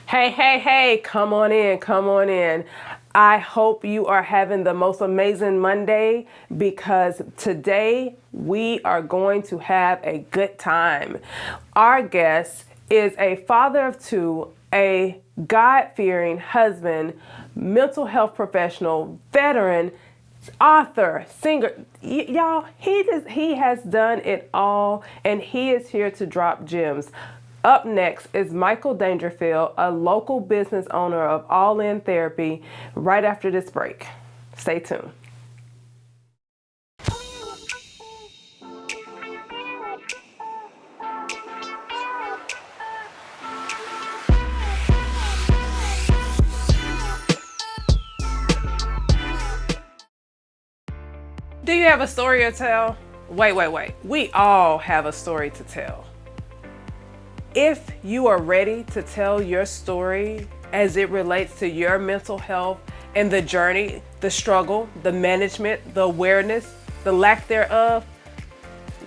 Hey, hey, hey, come on in, come on in. I hope you are having the most amazing Monday because today we are going to have a good time. Our guest is a father of two, a God-fearing husband, mental health professional, veteran, author, singer. Y'all, he has done it all and he is here to drop gems. Up next is Michael Dangerfield, a local business owner of All In Therapy, right after this break. Stay tuned. Do you have a story to tell? Wait. We all have a story to tell. If you are ready to tell your story as it relates to your mental health and the journey, the struggle, the management, the awareness, the lack thereof,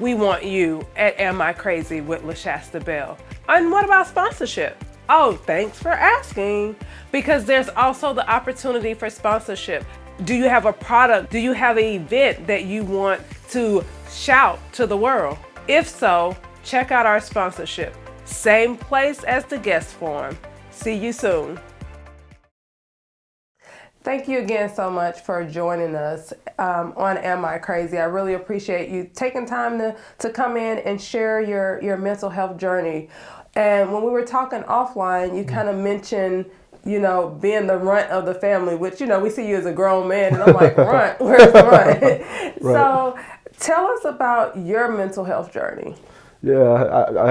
we want you at Am I Crazy with LaShasta Bell. And what about sponsorship? Oh, thanks for asking. Because there's also the opportunity for sponsorship. Do you have a product? Do you have an event that you want to shout to the world? If so, check out our sponsorship. Same place as the guest form. See you soon. Thank you again so much for joining us on Am I Crazy? I really appreciate you taking time to come in and share your mental health journey. And when we were talking offline, you kind of mentioned, being the runt of the family, which, we see you as a grown man, and I'm like, runt, where's the runt? Right. So tell us about your mental health journey. Yeah,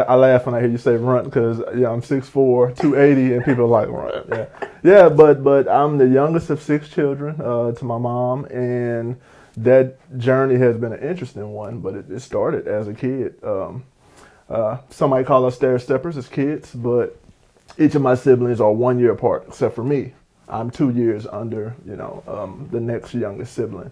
I laugh when I hear you say runt because I'm 6'4", 280, and people are like runt. Yeah, but I'm the youngest of 6 children to my mom, and that journey has been an interesting one. But it started as a kid. Some might call us stair steppers as kids, but each of my siblings are 1 year apart, except for me. I'm 2 years under the next youngest sibling,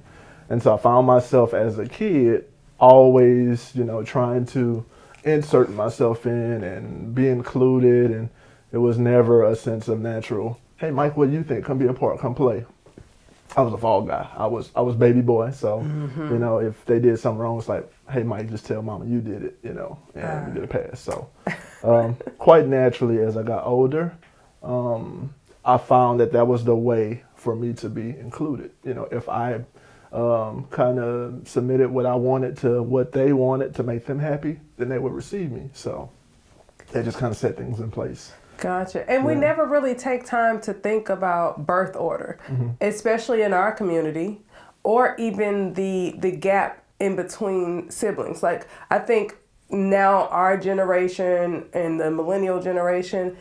and so I found myself as a kid always trying to insert myself in and be included, and it was never a sense of natural, hey Mike, what do you think? Come be a part, come play. I was a fall guy. I was baby boy, so if they did something wrong, it's like, hey Mike, just tell mama you did it, and we get a pass. So quite naturally as I got older, I found that was the way for me to be included. If I kind of submitted what I wanted to what they wanted to make them happy, then they would receive me. So they just kind of set things in place. Gotcha. And we never really take time to think about birth order, especially in our community, or even the gap in between siblings. Like, I think now our generation and the millennial generation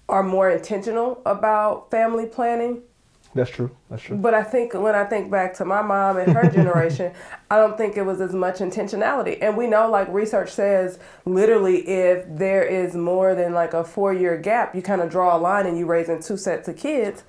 are more intentional about family planning. That's true. But I think when I think back to my mom and her generation, I don't think it was as much intentionality. And we know, like research says, literally if there is more than like a 4-year gap, you kind of draw a line and you raising 2 sets of kids.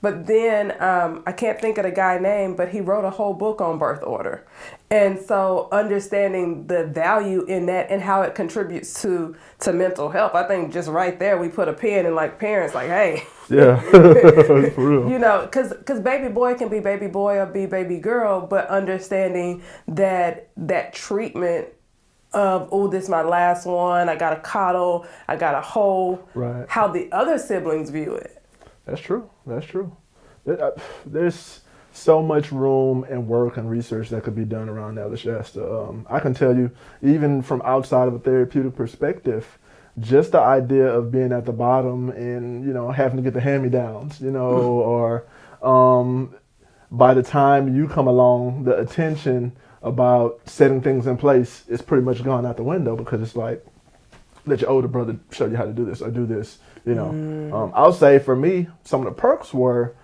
But then I can't think of the guy's name, but he wrote a whole book on birth order. And so understanding the value in that and how it contributes to mental health, I think just right there we put a pin in like parents like, hey. Yeah, for real. Because baby boy can be baby boy or be baby girl, but understanding that treatment of, oh, this is my last one, I got to coddle, I got to hold, right. How the other siblings view it. That's true. There's so much room and work and research that could be done around LaShasta. I can tell you, even from outside of a therapeutic perspective, just the idea of being at the bottom and, having to get the hand-me-downs, or by the time you come along, the attention about setting things in place is pretty much gone out the window because it's like, let your older brother show you how to do this or do this, I'll say for me, some of the perks were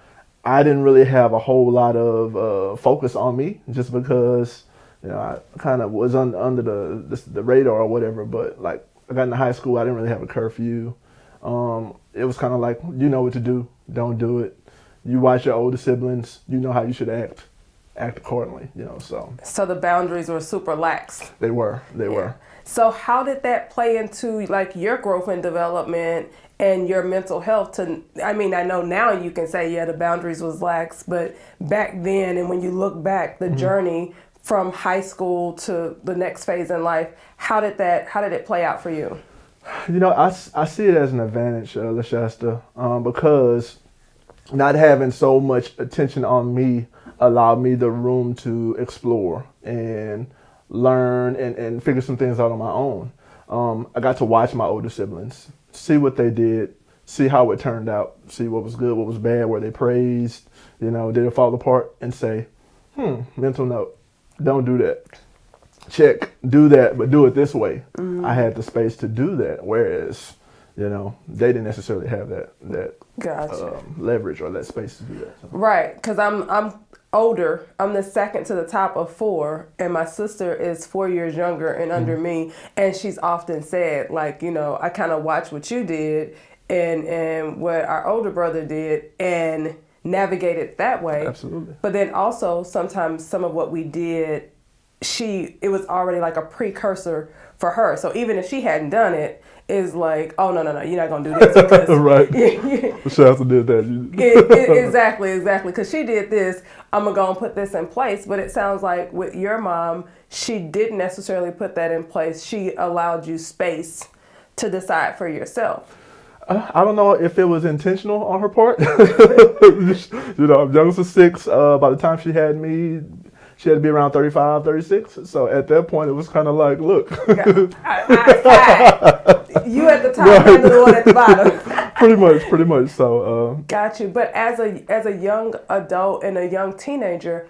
I didn't really have a whole lot of focus on me just because, I kind of was under the radar or whatever, but like I got into high school, I didn't really have a curfew. It was kind of like, you know what to do, don't do it. You watch your older siblings, you know how you should act. act accordingly, so. So the boundaries were super lax. They were. So how did that play into like your growth and development and your mental health? I know now you can say, yeah, the boundaries was lax, but back then, and when you look back, the journey from high school to the next phase in life, how did it play out for you? I see it as an advantage, LaShasta, because not having so much attention on me allowed me the room to explore and learn and figure some things out on my own. I got to watch my older siblings, see what they did, see how it turned out, see what was good, what was bad, where they praised, did it fall apart, and say, mental note, don't do that. Check, do that, but do it this way. I had the space to do that, whereas, they didn't necessarily have that Gotcha. Leverage or that space to do that. So. Right, because I'm older. I'm the second to the top of 4, and my sister is 4 years younger and under me. And she's often said, like, I kind of watched what you did and what our older brother did and navigated that way. Absolutely. But then also sometimes some of what we did, it was already like a precursor for her. So even if she hadn't done it, is like, oh, no, you're not going to do this. Because right. LaShasta did that. Exactly. Because she did this, I'm going to go and put this in place. But it sounds like with your mom, she didn't necessarily put that in place. She allowed you space to decide for yourself. I don't know if it was intentional on her part. I'm youngest of 6. By the time she had me, she had to be around 35, 36. So at that point, it was kind of like, look. You at the top and the one at the bottom. pretty much. So. Got you. But as a young adult and a young teenager,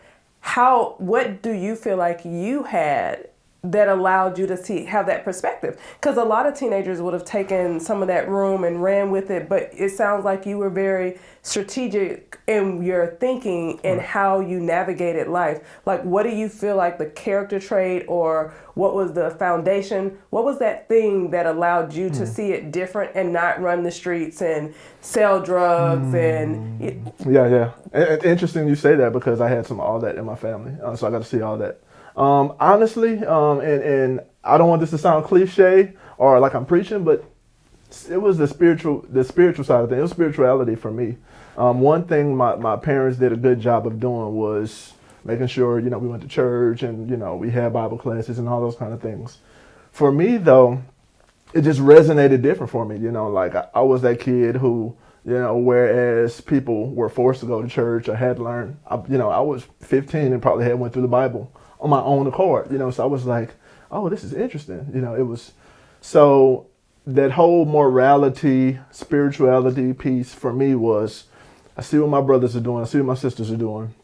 what do you feel like you had that allowed you to have that perspective? Because a lot of teenagers would have taken some of that room and ran with it, but it sounds like you were very strategic in your thinking and how you navigated life. Like, what do you feel like the character trait, or what was the foundation? What was that thing that allowed you to see it different and not run the streets and sell drugs? Yeah. And interesting you say that, because I had some of all that in my family, so I got to see all that. Honestly, and I don't want this to sound cliche or like I'm preaching, but it was the spiritual side of things. It was spirituality for me. One thing my parents did a good job of doing was making sure, we went to church and, we had Bible classes and all those kind of things. For me, though, it just resonated different for me. Like I was that kid who, whereas people were forced to go to church or had learned, I was 15 and probably had went through the Bible on my own accord, so I was like, oh, this is interesting. It was, so that whole morality, spirituality piece for me was, I see what my brothers are doing, I see what my sisters are doing.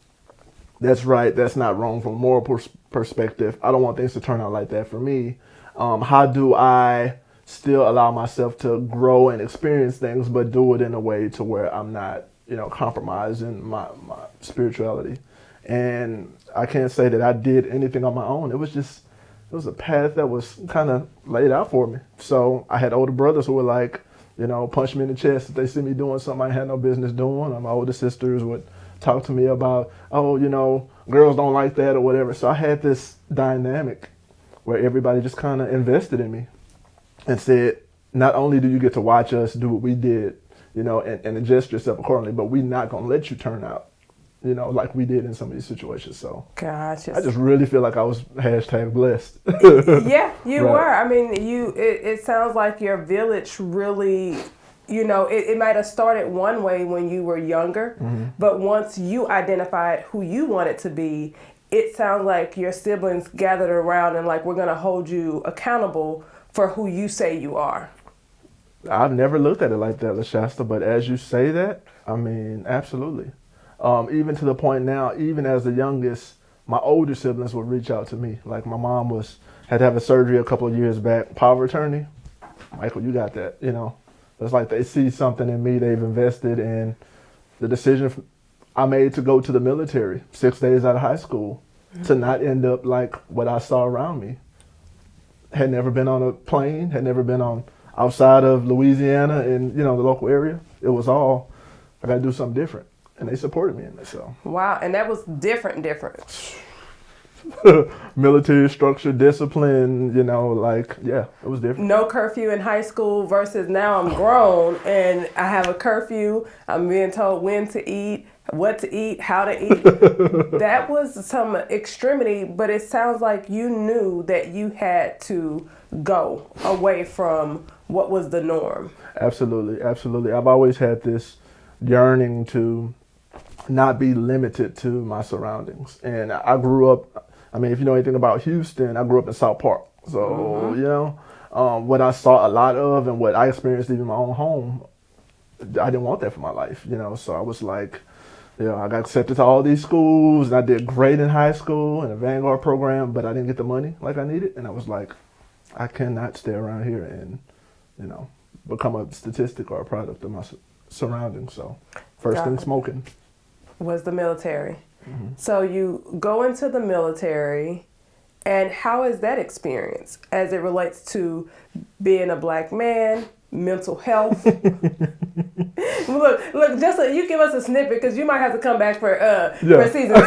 That's right, that's not wrong from a moral perspective. I don't want things to turn out like that for me. How do I still allow myself to grow and experience things, but do it in a way to where I'm not, compromising my spirituality? And I can't say that I did anything on my own. It was a path that was kind of laid out for me. So I had older brothers who were like, punch me in the chest if they see me doing something I had no business doing. And my older sisters would talk to me about, girls don't like that or whatever. So I had this dynamic where everybody just kind of invested in me and said, not only do you get to watch us do what we did, and adjust yourself accordingly, but we're not going to let you turn out, like we did in some of these situations. So gotcha. I just really feel like I was #blessed. Yeah, you right. were. I mean, it sounds like your village really, it might have started one way when you were younger, but once you identified who you wanted to be, it sounds like your siblings gathered around and like, we're going to hold you accountable for who you say you are. I've never looked at it like that, LaShasta, but as you say that, I mean, absolutely. Even to the point now, even as the youngest, my older siblings would reach out to me. Like my mom had to have a surgery a couple of years back, power of attorney. Michael, you got that, It's like they see something in me, they've invested in the decision I made to go to the military 6 days out of high school to not end up like what I saw around me. Had never been on a plane, had never been outside of Louisiana and, the local area. It was all, I got to do something different. and they supported me in it. So Wow, and that was different. military structure, discipline, you know, like, yeah, it was different. No curfew in high school versus now I'm grown and I have a curfew. I'm being told when to eat, what to eat, how to eat. That was some extremity, but it sounds like you knew that you had to go away from what was the norm. Absolutely, absolutely. I've always had this yearning to not be limited to my surroundings. And I grew up, I mean, if you know anything about Houston, I grew up in South Park. So, you know, what I saw a lot of and what I experienced even in my own home, I didn't want that for my life, you know. So I was like, you know, I got accepted to all these schools and I did great in high school in a Vanguard program, but I didn't get the money like I needed. And I was like, I cannot stay around here and, you know, become a statistic or a product of my surroundings. So first thing, smoking. Was the military. So you go into the military, and how is that experience as it relates to being a black man, mental health? Look, just so you give us a snippet because you might have to come back for season 2.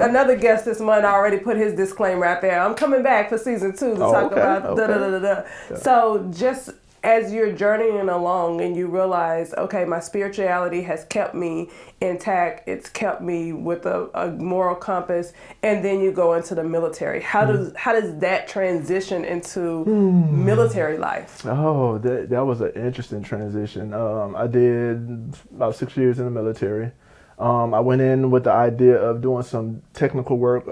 Another guest this month already put his disclaimer out there. I'm coming back for season 2 to talk about da-da-da-da-da. Yeah. So just as you're journeying along and you realize, okay, my spirituality has kept me intact, it's kept me with a moral compass, and then you go into the military. How does that transition into military life? Oh, that was an interesting transition. I did about 6 years in the military. I went in with the idea of doing some technical work.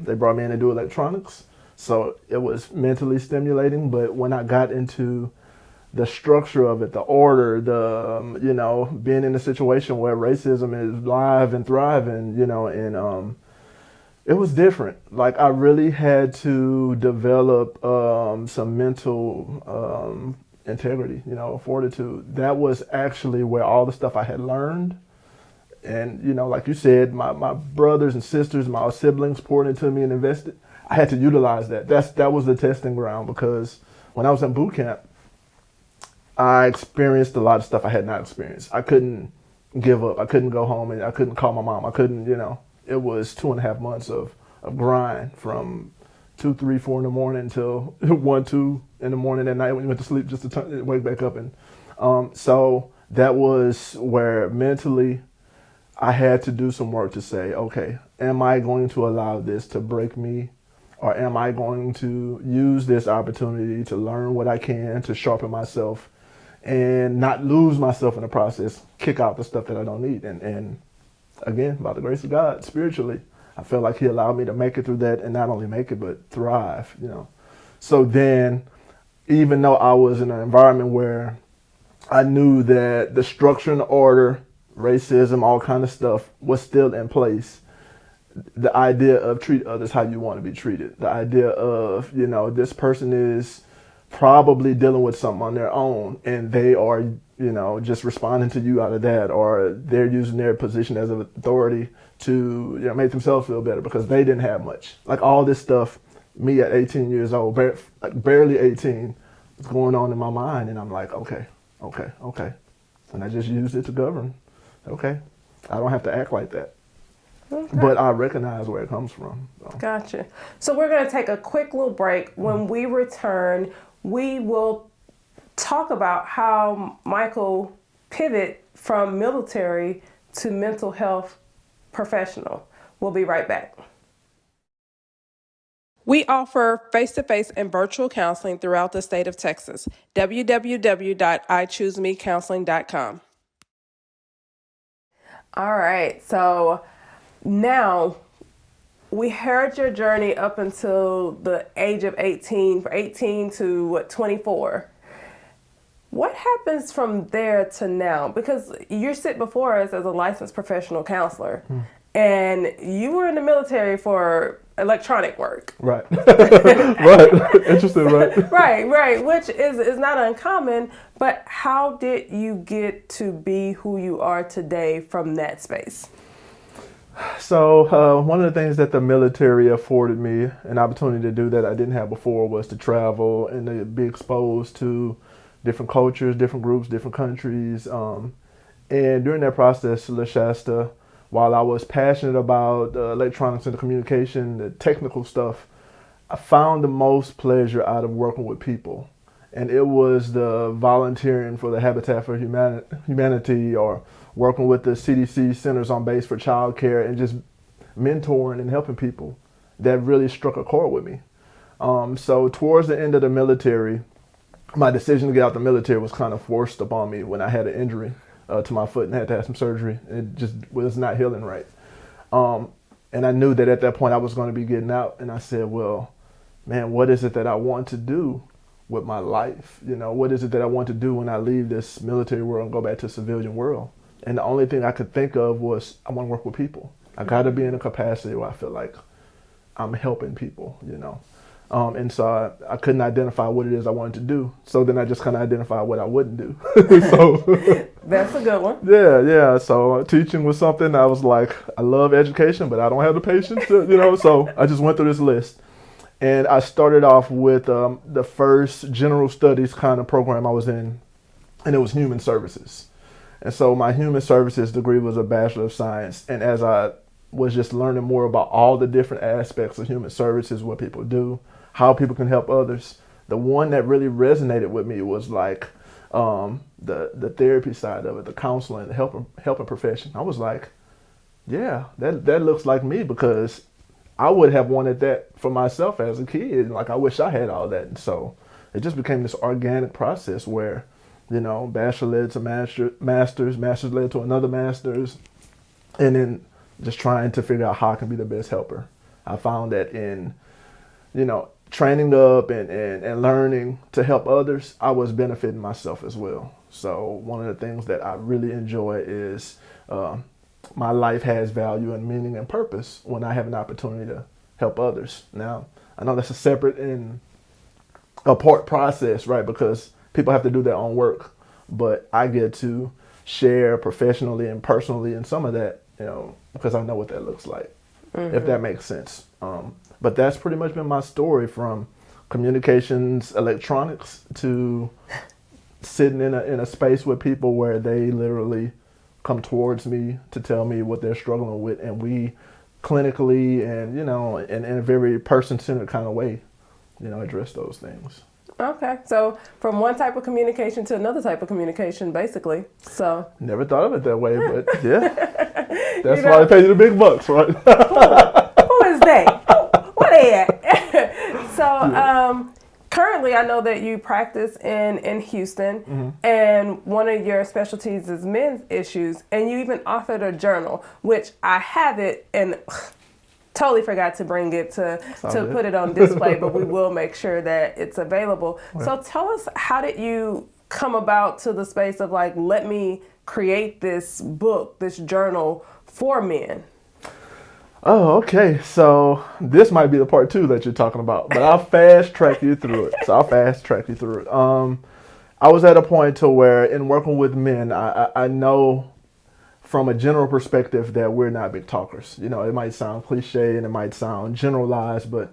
They brought me in to do electronics, so it was mentally stimulating. But when I got into the structure of it, the order, you know, being in a situation where racism is live and thriving, you know, and it was different. Like I really had to develop some mental integrity, you know, fortitude. That was actually where all the stuff I had learned. And, you know, like you said, my brothers and sisters, my siblings poured into me and invested. I had to utilize that. That was the testing ground, because when I was in boot camp, I experienced a lot of stuff I had not experienced. I couldn't give up. I couldn't go home and I couldn't call my mom. I couldn't, you know, it was 2.5 months of grind from 2, 3, 4 in the morning until 1, 2 in the morning at night when you went to sleep just to wake back up. And so that was where mentally I had to do some work to say, okay, am I going to allow this to break me? Or am I going to use this opportunity to learn what I can, to sharpen myself, and not lose myself in the process, kick out the stuff that I don't need. And again, by the grace of God, spiritually, I feel like he allowed me to make it through that, and not only make it, but thrive, you know. So then, even though I was in an environment where I knew that the structure and order, racism, all kind of stuff was still in place, the idea of treat others how you want to be treated, the idea of, you know, this person is probably dealing with something on their own and they are, you know, just responding to you out of that, or they're using their position as an authority to, you know, make themselves feel better because they didn't have much. Like all this stuff, me at 18 years old, barely 18, was going on in my mind, and I'm like, okay. And I just used it to govern. Okay, I don't have to act like that. Okay. But I recognize where it comes from. So. Gotcha. So we're going to take a quick little break. When we return, we will talk about how Michael pivoted from military to mental health professional. We'll be right back. We offer face-to-face and virtual counseling throughout the state of Texas. www.ichoosemecounseling.com. All right, so now we heard your journey up until the age of 18 to 24. What happens from there to now? Because you sit before us as a licensed professional counselor, and you were in the military for electronic work. Right. Right. Interesting, right? Right. Which is not uncommon, but how did you get to be who you are today from that space? So one of the things that the military afforded me an opportunity to do that I didn't have before was to travel and to be exposed to different cultures, different groups, different countries. And during that process, LaShasta, while I was passionate about electronics and the communication, the technical stuff, I found the most pleasure out of working with people. And it was the volunteering for the Habitat for Humanity, or working with the CDC Centers on Base for Child Care, and just mentoring and helping people that really struck a chord with me. So towards the end of the military, my decision to get out the military was kind of forced upon me when I had an injury to my foot and had to have some surgery. It just was not healing right. And I knew that at that point I was going to be getting out. And I said, well, man, what is it that I want to do with my life? You know, what is it that I want to do when I leave this military world and go back to the civilian world? And the only thing I could think of was, I want to work with people. I got to be in a capacity where I feel like I'm helping people, you know. And so I couldn't identify what it is I wanted to do. So then I just kind of identified what I wouldn't do. So that's a good one. Yeah. So teaching was something I was like, I love education, but I don't have the patience to, you know. So I just went through this list. And I started off with the first general studies kind of program I was in, and it was human services. And so my human services degree was a Bachelor of Science. And as I was just learning more about all the different aspects of human services, what people do, how people can help others, the one that really resonated with me was like the therapy side of it, the counseling, the helping profession. I was like, yeah, that looks like me, because I would have wanted that for myself as a kid. Like, I wish I had all that. And so it just became this organic process where, you know, bachelor led to master's led to another master's, and then just trying to figure out how I can be the best helper. I found that in, you know, training up and learning to help others, I was benefiting myself as well. So one of the things that I really enjoy is my life has value and meaning and purpose when I have an opportunity to help others. Now, I know that's a separate and apart process, right? Because people have to do their own work, but I get to share professionally and personally in some of that, you know, because I know what that looks like, if that makes sense. But that's pretty much been my story, from communications, electronics, to sitting in a space with people where they literally come towards me to tell me what they're struggling with, and we clinically and, you know, in a very person-centered kind of way, you know, address those things. Okay, so from one type of communication to another type of communication, basically. So never thought of it that way, but yeah, that's why they pay you the big bucks, right? Who is they? What they at? So currently, I know that you practice in Houston, and one of your specialties is men's issues, and you even authored a journal, which I have it and totally forgot to bring it to put it on display, but we will make sure that it's available. Right. So tell us, how did you come about to the space of like, let me create this book, this journal for men? Oh, okay. So this might be the part 2 that you're talking about, but I'll fast track you through it. I was at a point to where, in working with men, I know from a general perspective that we're not big talkers. You know, it might sound cliche and it might sound generalized, but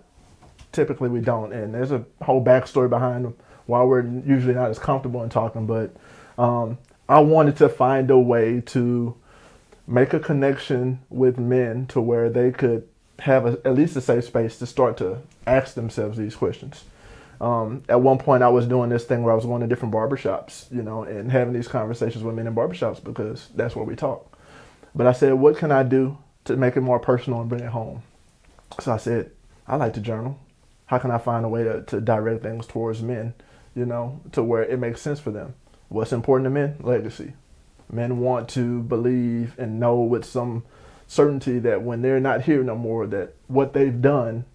typically we don't. And there's a whole backstory behind why we're usually not as comfortable in talking. But I wanted to find a way to make a connection with men to where they could have at least a safe space to start to ask themselves these questions. At one point, I was doing this thing where I was going to different barbershops, you know, and having these conversations with men in barbershops, because that's where we talk. But I said, what can I do to make it more personal and bring it home? So I said, I like to journal. How can I find a way to direct things towards men, you know, to where it makes sense for them? What's important to men? Legacy. Men want to believe and know with some certainty that when they're not here no more, that what they've done,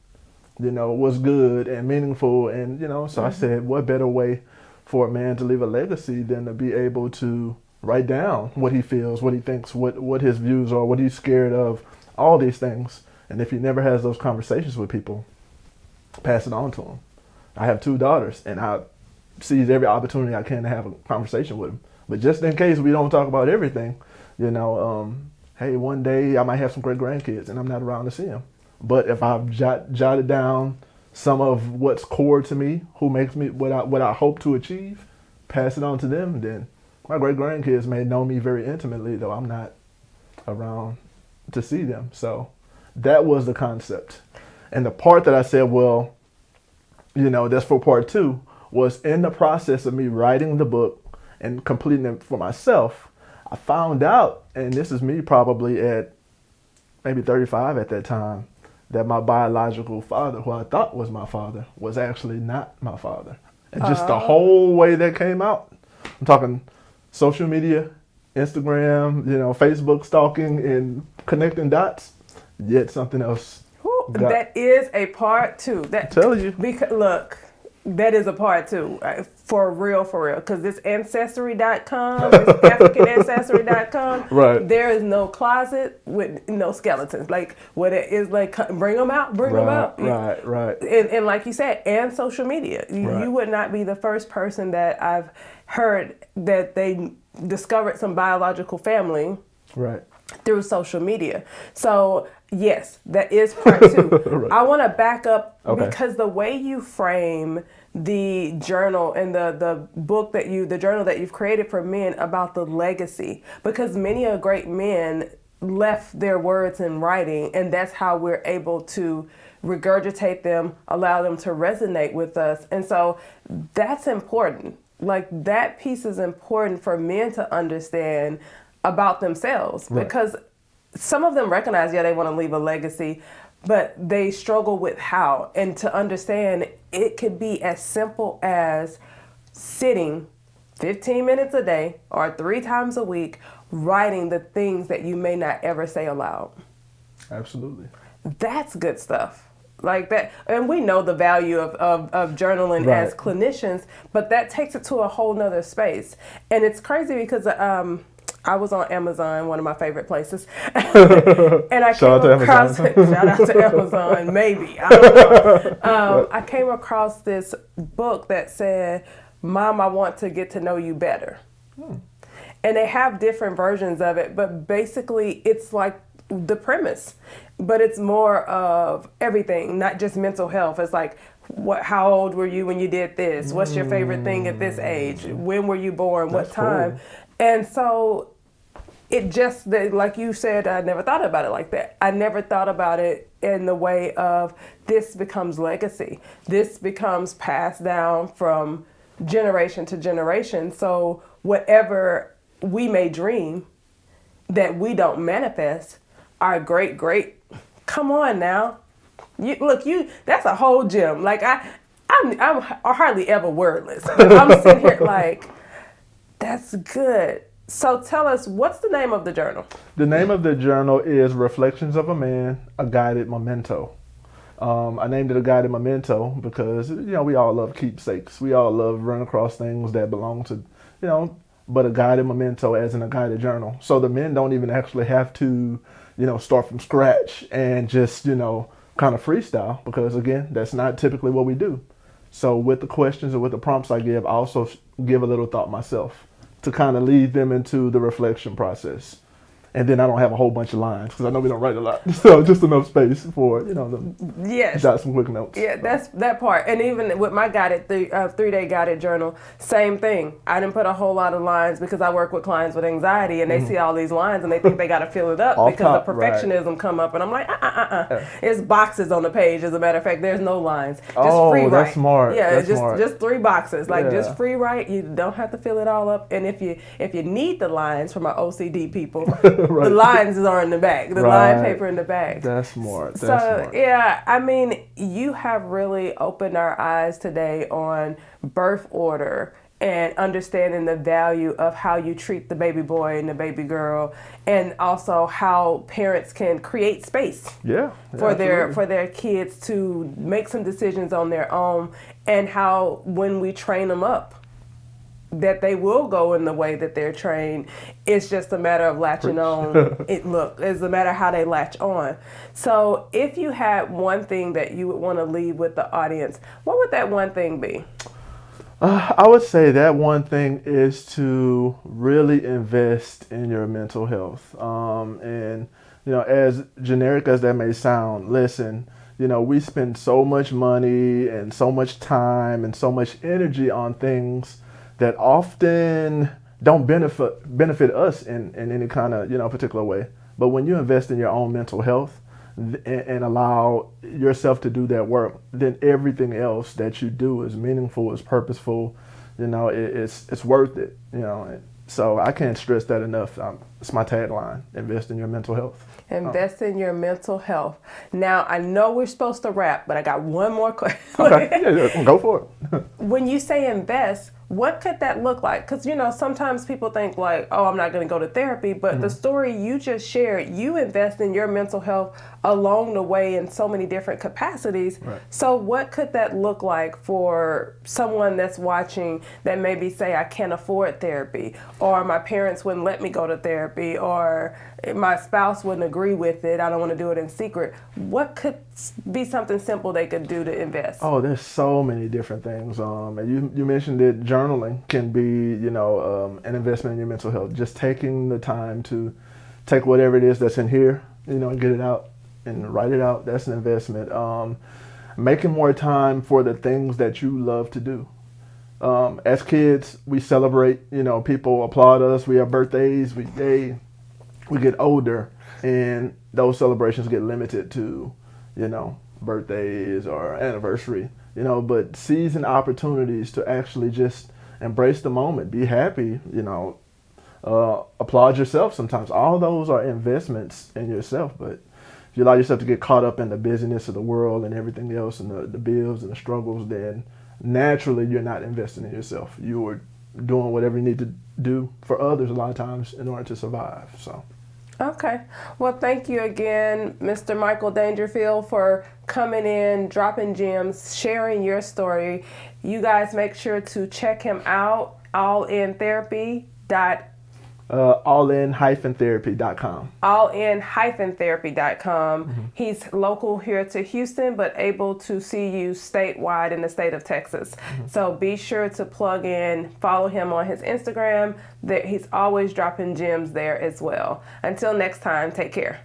you know, was good and meaningful. And, you know, so I said, what better way for a man to leave a legacy than to be able to write down what he feels, what he thinks, what his views are, what he's scared of, all these things. And if he never has those conversations with people, pass it on to him. I have 2 daughters, and I seize every opportunity I can to have a conversation with them. But just in case we don't talk about everything, you know, hey, one day I might have some great grandkids and I'm not around to see them. But if I've jotted down some of what's core to me, who makes me what I hope to achieve, pass it on to them, then My great grandkids may know me very intimately, though I'm not around to see them. So that was the concept. And the part that I said, well, that's for part 2, was in the process of me writing the book and completing it for myself, I found out, and this is me probably at maybe 35 at that time, that my biological father, who I thought was my father, was actually not my father. And just the whole way that came out. I'm talking social media, Instagram, Facebook stalking and connecting dots, yet something else. That is a part 2. That tell you. Look, that is a part 2. For real. Because this Ancestry.com, this AfricanAncestry.com, right. There is no closet with no skeletons. Like, what it is like, bring them out. Right. And like you said, and social media. You would not be the first person that I've heard that they discovered some biological family through social media. So yes, that is part 2. Right. I want to back up because the way you frame the journal and the book the journal that you've created for men about the legacy, because many a great men left their words in writing, and that's how we're able to regurgitate them, allow them to resonate with us. And so that's important. Like, that piece is important for men to understand about themselves, because some of them recognize, they want to leave a legacy, but they struggle with how. And to understand, it could be as simple as sitting 15 minutes a day or 3 times a week, writing the things that you may not ever say aloud. Absolutely. That's good stuff. Like that, and we know the value of journaling as clinicians, but that takes it to a whole nother space. And it's crazy because I was on Amazon, one of my favorite places, and I came across shout out to Amazon, maybe, I don't know. I came across this book that said, "Mom, I want to get to know you better," and they have different versions of it, but basically it's like the premise, but it's more of everything, not just mental health. It's like, how old were you when you did this? What's your favorite thing at this age? When were you born? What time? Cool. And so it just, like you said, I never thought about it like that. I never thought about it in the way of this becomes legacy. This becomes passed down from generation to generation. So whatever we may dream that we don't manifest, our great, come on now. That's a whole gem. Like I'm hardly ever wordless, but I'm sitting here like, that's good. So tell us, what's the name of the journal? The name of the journal is Reflections of a Man, a Guided Memento. I named it a guided memento because, we all love keepsakes. We all love running across things that belong to, but a guided memento as in a guided journal. So the men don't even actually have to, start from scratch and just, kind of freestyle, because again, that's not typically what we do. So with the questions and with the prompts I give, I also give a little thought myself to kind of lead them into the reflection process. And then I don't have a whole bunch of lines because I know we don't write a lot. So just enough space for, jot some quick notes. Yeah, that's that part. And even with my guided 3-day guided journal, same thing. I didn't put a whole lot of lines because I work with clients with anxiety, and they see all these lines and they think they got to fill it up because the perfectionism come up. And I'm like, It's boxes on the page. As a matter of fact, there's no lines. Just free write. That's smart. Yeah, that's smart. Just 3 boxes. Like just free write. You don't have to fill it all up. And if you need the lines, for my OCD people, the lines are in the back. The line paper in the back. That's smart. Smart. Yeah, I mean, you have really opened our eyes today on birth order and understanding the value of how you treat the baby boy and the baby girl, and also how parents can create space for their kids to make some decisions on their own, and how when we train them up, that they will go in the way that they're trained. It's just a matter of latching on. It's a matter how they latch on. So if you had one thing that you would want to leave with the audience, what would that one thing be? I would say that one thing is to really invest in your mental health. And, as generic as that may sound, listen, we spend so much money and so much time and so much energy on things that often don't benefit us in any kind of, particular way. But when you invest in your own mental health and allow yourself to do that work, then everything else that you do is meaningful, is purposeful, it's worth it, So I can't stress that enough. It's my tagline: invest in your mental health. Invest in your mental health. Now, I know we're supposed to wrap, but I got one more question. Okay, yeah, go for it. When you say invest, what could that look like? Because, sometimes people think like, oh, I'm not going to go to therapy. But the story you just shared, you invest in your mental health along the way in so many different capacities. Right. So what could that look like for someone that's watching that maybe say, I can't afford therapy, or my parents wouldn't let me go to therapy, or my spouse wouldn't agree with it, I don't want to do it in secret. What could be something simple they could do to invest? Oh, there's so many different things. And you mentioned it. Journaling can be, an investment in your mental health. Just taking the time to take whatever it is that's in here, and get it out and write it out. That's an investment. Making more time for the things that you love to do. As kids, we celebrate. People applaud us. We have birthdays. We get older, and those celebrations get limited to, birthdays or anniversary, but seizing opportunities to actually just embrace the moment, be happy, applaud yourself sometimes. All those are investments in yourself, but if you allow yourself to get caught up in the busyness of the world and everything else and the bills and the struggles, then naturally you're not investing in yourself. You are doing whatever you need to do for others a lot of times in order to survive. So. Okay. Well, thank you again, Mr. Michael Dangerfield, for coming in, dropping gems, sharing your story. You guys make sure to check him out, allin-therapy.com. allin-therapy.com. He's local here to Houston, but able to see you statewide in the state of Texas. So be sure to plug in, follow him on his Instagram. He's always dropping gems there as well. Until next time, take care.